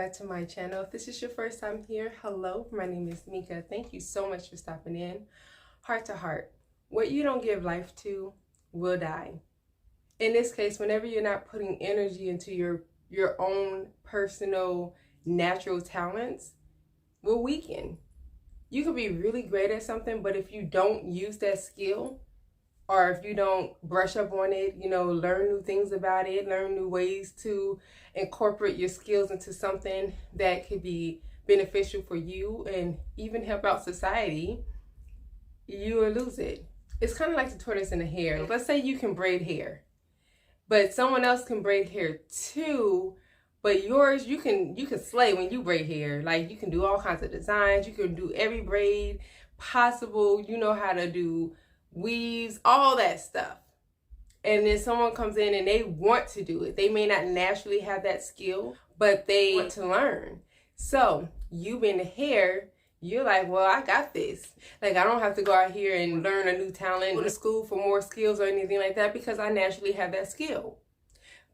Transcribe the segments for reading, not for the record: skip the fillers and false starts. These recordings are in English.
back to my channel. If this is your first time here, hello, my name is Mika. Thank you so much for stopping in. Heart to heart, what you don't give life to will die. In this case, whenever you're not putting energy into your own personal natural talents, will weaken. You could be really great at something, but if you don't use that skill, or if you don't brush up on it, learn new things about it, learn new ways to incorporate your skills into something that could be beneficial for you and even help out society, you will lose it. It's kind of like the tortoise and the hare. Let's say you can braid hair, but someone else can braid hair too, but yours, you can slay when you braid hair. Like, you can do all kinds of designs, you can do every braid possible, you know how to do weaves, all that stuff. And then someone comes in and they want to do it. They may not naturally have that skill, but they want to learn. So you being the hair, you're like, well, I got this. Like, I don't have to go out here and learn a new talent, go to school for more skills or anything like that, because I naturally have that skill.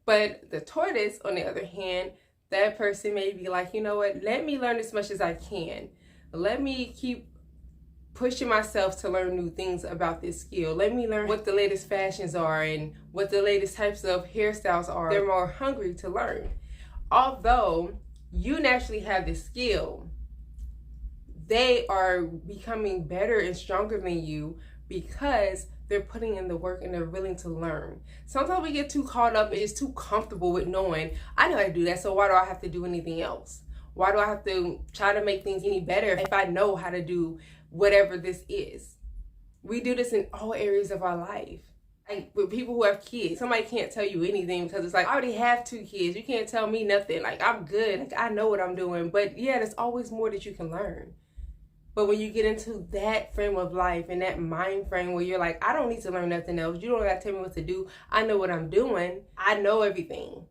But the tortoise, on the other hand, that person may be like, you know what, let me learn as much as I can. Let me keep pushing myself to learn new things about this skill. Let me learn what the latest fashions are and what the latest types of hairstyles are. They're more hungry to learn. Although you naturally have this skill, they are becoming better and stronger than you because they're putting in the work and they're willing to learn. Sometimes we get too caught up and just too comfortable with knowing, I know how to do that, so why do I have to do anything else? Why do I have to try to make things any better if I know how to do whatever this is? We do this in all areas of our life. Like with people who have kids, somebody can't tell you anything because it's like, I already have 2 kids. You can't tell me nothing. Like, I'm good. Like, I know what I'm doing. But yeah, there's always more that you can learn. But when you get into that frame of life and that mind frame where you're like, I don't need to learn nothing else. You don't got to tell me what to do. I know what I'm doing. I know everything.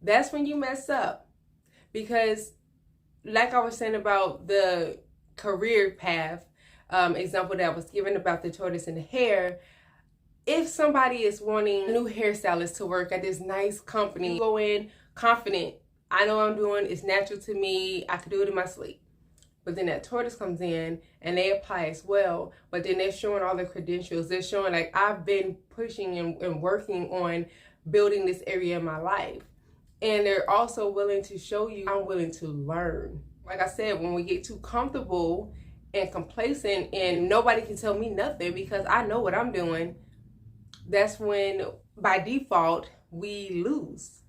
That's when you mess up. Because like I was saying about the career path example that I was given about the tortoise and the hare, if somebody is wanting a new hairstylist to work at this nice company, you go in confident, I know what I'm doing, it's natural to me, I can do it in my sleep. But then that tortoise comes in and they apply as well, but then they're showing all their credentials. They're showing, like, I've been pushing and working on building this area in my life. And they're also willing to show you, I'm willing to learn. Like I said, when we get too comfortable and complacent and nobody can tell me nothing because I know what I'm doing, that's when by default we lose.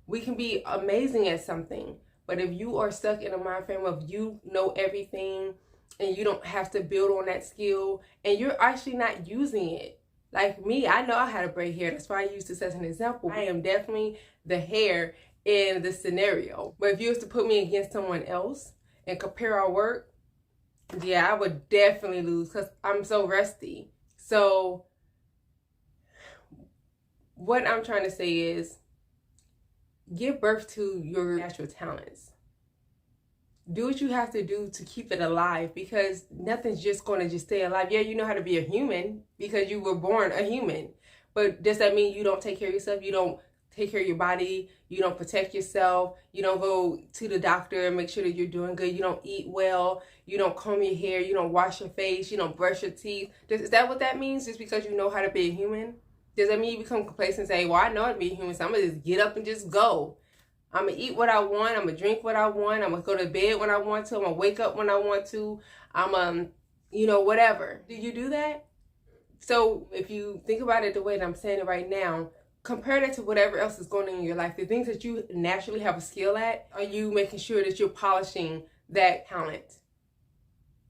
We can be amazing at something, but if you are stuck in a mind frame of you know everything and you don't have to build on that skill and you're actually not using it. Like me, I know how to braid hair. That's why I use this as an example. I am definitely the hair in this scenario. But if you was to put me against someone else and compare our work, yeah, I would definitely lose because I'm so rusty. So what I'm trying to say is, give birth to your natural talents. Do what you have to do to keep it alive, because nothing's just going to just stay alive. Yeah, you know how to be a human because you were born a human. But does that mean you don't take care of yourself? You don't take care of your body? You don't protect yourself? You don't go to the doctor and make sure that you're doing good? You don't eat well? You don't comb your hair? You don't wash your face? You don't brush your teeth? Is that what that means, just because you know how to be a human? Does that mean you become complacent and say, well, I know how to be a human, so I'm going to just get up and just go? I'm going to eat what I want. I'm going to drink what I want. I'm going to go to bed when I want to. I'm going to wake up when I want to. I'm whatever. Do you do that? So if you think about it the way that I'm saying it right now, compare that to whatever else is going on in your life. The things that you naturally have a skill at, are you making sure that you're polishing that talent?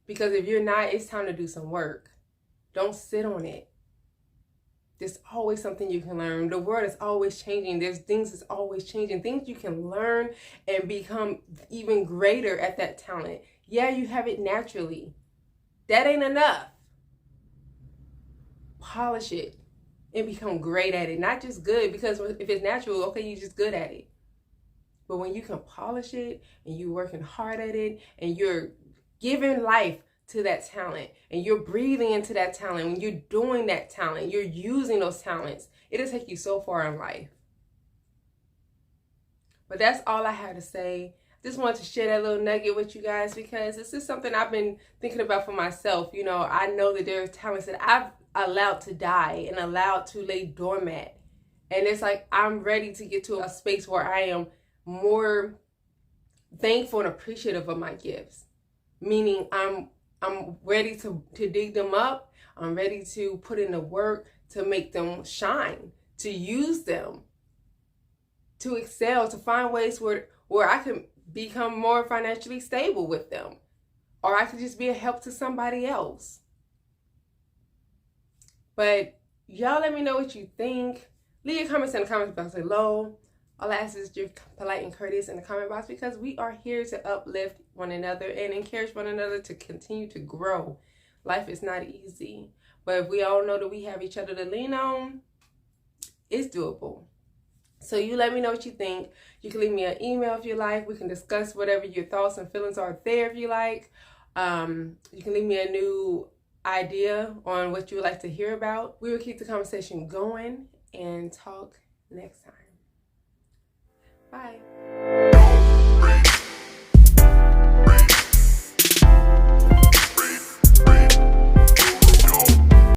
Because if you're not, it's time to do some work. Don't sit on it. There's always something you can learn. The world is always changing. There's things that's always changing. Things you can learn and become even greater at that talent. Yeah, you have it naturally. That ain't enough. Polish it and become great at it. Not just good, because if it's natural, okay, you're just good at it. But when you can polish it and you're working hard at it and you're giving life to that talent and you're breathing into that talent, when you're doing that talent, you're using those talents, it'll take you so far in life. But that's all I have to say. just wanted to share that little nugget with you guys because this is something I've been thinking about for myself. You know, I know that there are talents that I've allowed to die and allowed to lay dormant. And it's like I'm ready to get to a space where I am more thankful and appreciative of my gifts. Meaning I'm ready to dig them up. I'm ready to put in the work to make them shine, to use them, to excel, to find ways where I can become more financially stable with them. Or I could just be a help to somebody else. But y'all let me know what you think. Leave your comments in the comments box below. All I ask is you're polite and courteous in the comment box because we are here to uplift one another and encourage one another to continue to grow. Life is not easy, but if we all know that we have each other to lean on, it's doable. So you let me know what you think. You can leave me an email if you like. We can discuss whatever your thoughts and feelings are there if you like. You can leave me a new idea on what you would like to hear about. We will keep the conversation going and talk next time.